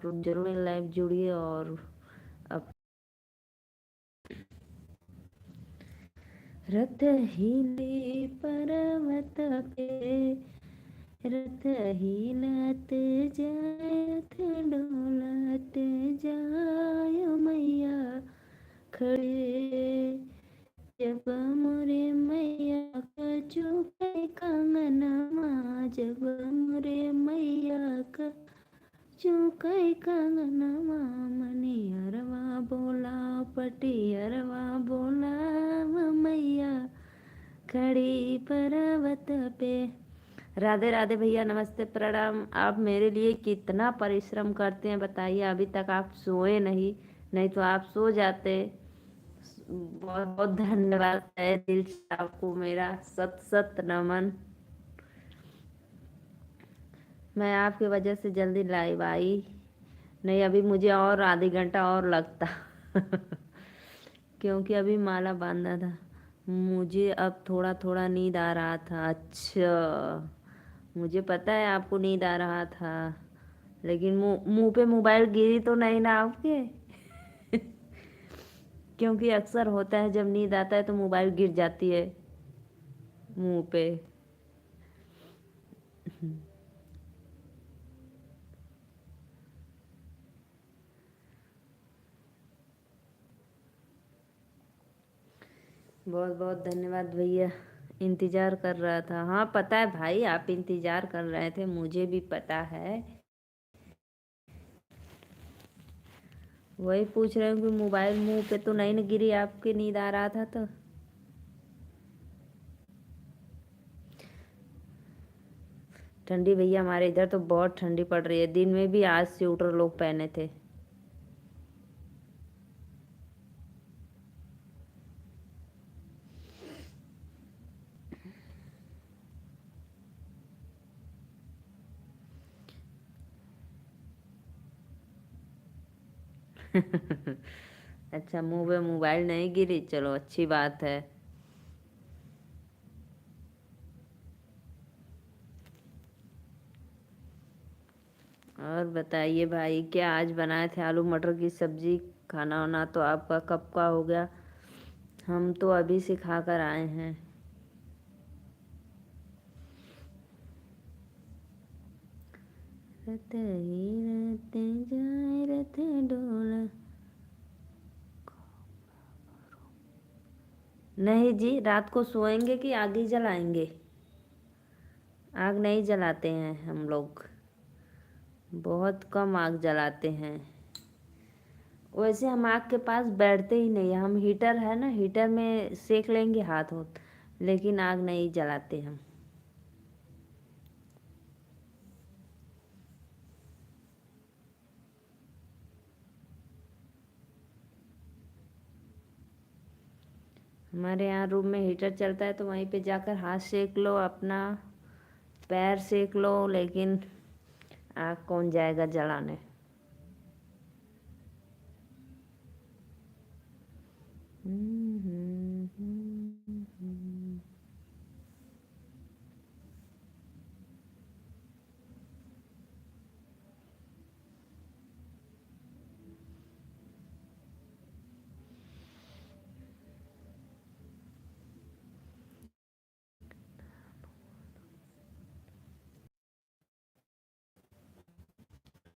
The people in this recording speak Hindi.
लोग जरूर लाइव जुड़िए। और अब रथ हिले पर्वत पे, रथ हिलत जाय, रथ डोलत जाय, मैया खड़े जब मोरे मैया का चुके कंगनमा, जब मोरे मैया का चुके कंगनमा, मनियरवा बोला पटियरवा बोला, मैया खड़ी पर्वत पे। राधे राधे भैया, नमस्ते प्रणाम। आप मेरे लिए कितना परिश्रम करते हैं बताइए। अभी तक आप सोए नहीं, नहीं तो आप सो जाते। बहुत बहुत धन्यवाद है दिल से आपको मेरा सत सत नमन। मैं आपकी वजह से जल्दी लाइव आई, नहीं अभी मुझे और आधे घंटा और लगता क्योंकि अभी माला बांधा था। मुझे अब थोड़ा थोड़ा नींद आ रहा था। अच्छा, मुझे पता है आपको नींद आ रहा था, लेकिन मुंह पे मोबाइल गिरी तो नहीं ना आपके क्योंकि अक्सर होता है जब नींद आता है तो मोबाइल गिर जाती है मुंह पे। बहुत बहुत धन्यवाद भैया, इंतजार कर रहा था। हाँ पता है भाई, आप इंतजार कर रहे थे, मुझे भी पता है। वही पूछ रहे हूँ कि मोबाइल मुंह पे तो नहीं न गिरी आपके, नींद आ रहा था तो। ठंडी भैया हमारे इधर तो बहुत ठंडी पड़ रही है, दिन में भी आज स्वेटर लोग पहने थे। अच्छा, मुंह पे मोबाइल नहीं गिरी, चलो अच्छी बात है। और बताइए भाई, क्या आज बनाए थे? आलू मटर की सब्जी। खाना वाना तो आपका कब का हो गया, हम तो अभी से खा कर आए हैं। रथ ही रथ जाए, रथ डोला। नहीं जी, रात को सोएंगे कि आग ही जलाएंगे? आग नहीं जलाते हैं हम लोग, बहुत कम आग जलाते हैं। वैसे हम आग के पास बैठते ही नहीं, हम हीटर है ना, हीटर में सेक लेंगे हाथ होत, लेकिन आग नहीं जलाते हम। हमारे यहाँ रूम में हीटर चलता है तो वहीं पे जाकर हाथ सेक लो, अपना पैर सेक लो, लेकिन आग कौन जाएगा जलाने।